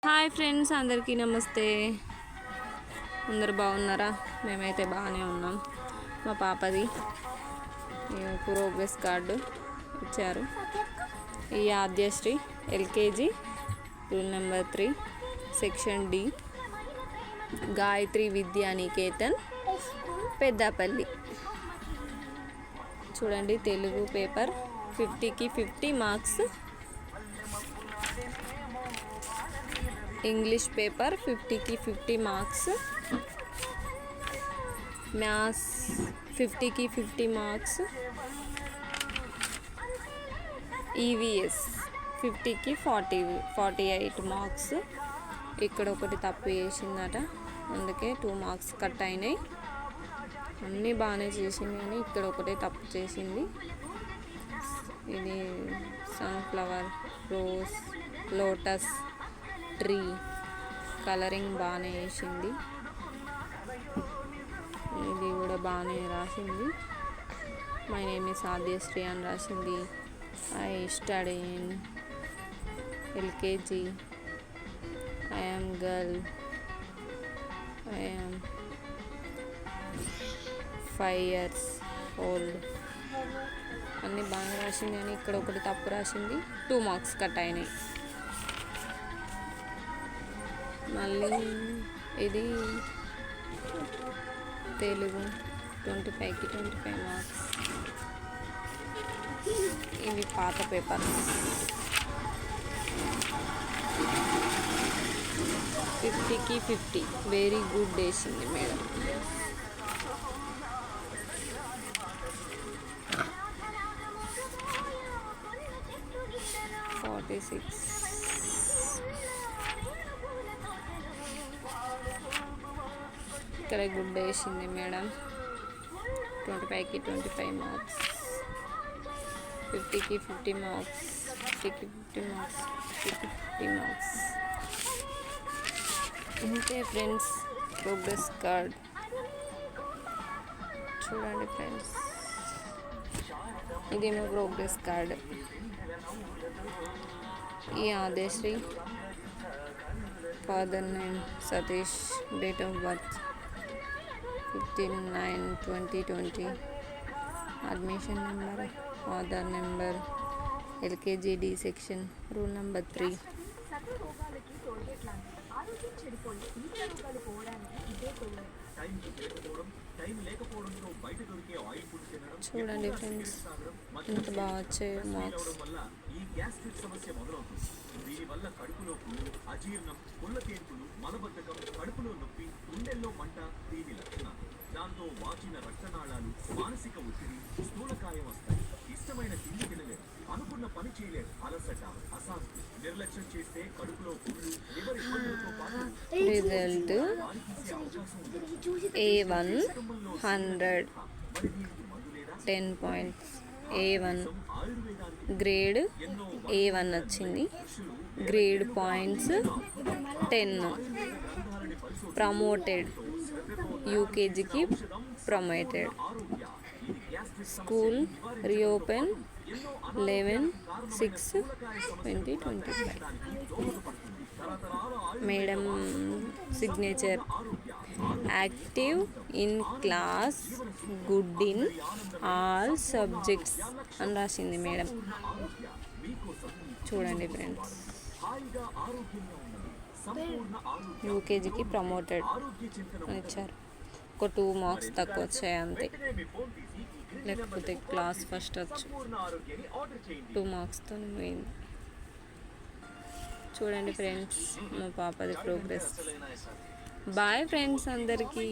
Hi friends, అందరికీ నమస్తే. అందరు బాగున్నారా? మేమైతే బాగానే ఉన్నాం. మా పాపది ప్రోగ్రెస్ కార్డు ఇచ్చారు. ఈ Aadyasri LKG roll number 3 section D, Gayatri Vidyaniketan, Peddapalli. చూడండి, తెలుగు పేపర్ 50కి 50 మార్క్స్, ఇంగ్లీష్ పేపర్ 50కి 50 మార్క్స్, మ్యాథ్స్ 50కి 50 మార్క్స్, ఈవీఎస్ 50కి 48 మార్క్స్. ఇక్కడ ఒకటి తప్పు చేసిందట, అందుకే 2 మార్క్స్ కట్ అయినాయి. అన్నీ బాగానే చేసింది కానీ ఇక్కడ ఒకటే తప్పు చేసింది. ఇది sunflower, rose, lotus, tree colouring బాగానే వేసింది. ఇది కూడా బాగానే రాసింది. మై నేమ్ ఇస్ ఆద్యశ్రీ అని రాసింది. I study in LKG. I am girl. I am 5 years old. అన్నీ బాగా రాసింది కానీ ఇక్కడ ఒకటి తప్పు రాసింది. 2 మార్క్స్ కట్ అయినాయి. మళ్ళీ ఇది తెలుగు 25కి 25 మార్క్స్. ఇవి పాత పేపర్ 50కి 50. వెరీ గుడ్ వేసింది మేడం. ఇక్కడ గుడ్ వేసింది మేడం. 25కి 25 మార్క్స్, 50కి 50 మార్క్స్, 50కి 50 మార్క్స్, 50కి 50 మార్క్స్. ఇంతే ఫ్రెండ్స్ ప్రోగ్రెస్ కార్డ్. చూడండి ఫ్రెండ్స్, ఇది మా ప్రోగ్రెస్ కార్డ్. ఈ Aadyasri, father name Satish, date of birth 15/9/2020, admission number, Aadhaar number, LKG D section roll number 3. చూడండి ఫ్రెండ్స్, ఎంత బాగా వచ్చాయో మార్క్స్. ఈ గ్యాస్ట్రిక్ సమస్య మొదలవుతుంది. దీనివల్ల కడుపులో పుళ్ళు, అజీర్ణం, పుల్ల తేన్పులు, మలబద్ధకం, కడుపులో నొప్పి, గుండెల్లో మంట దీని లక్షణాలు. దాంతో వాచిన రక్తనాళాలు, మానసిక ఒత్తిడి, స్థూలకాయం వస్తాయి. ఇష్టమైన తిండి తినలేరు, అనుకున్న పని చేయలేరు, అలసట, అశాంతి. నిర్లక్ష్యం చేస్తే కడుపులో పుళ్ళు, లివర్ ఇబ్బందులతో పాటు result A1 100 10 points. A1 grade A1 వచ్చింది. Grade points 10. ప్రమోటెడ్, యూకేజీకి promoted. School reopen 11/6/2025. Madam signature, active in class, good in all subjects అని రాసింది మేడం. చూడండి ఫ్రెండ్స్, యూకేజీకి ప్రమోటెడ్ అని ఇచ్చారు. ఒక 2 మార్క్స్ తక్కువ వచ్చాయి అంతే, లేకపోతే క్లాస్ ఫస్ట్ వచ్చు. 2 మార్క్స్తో పోయింది. చూడండి ఫ్రెండ్స్, మా పాపది ప్రోగ్రెస్. బాయ్ ఫ్రెండ్స్ అందరికీ.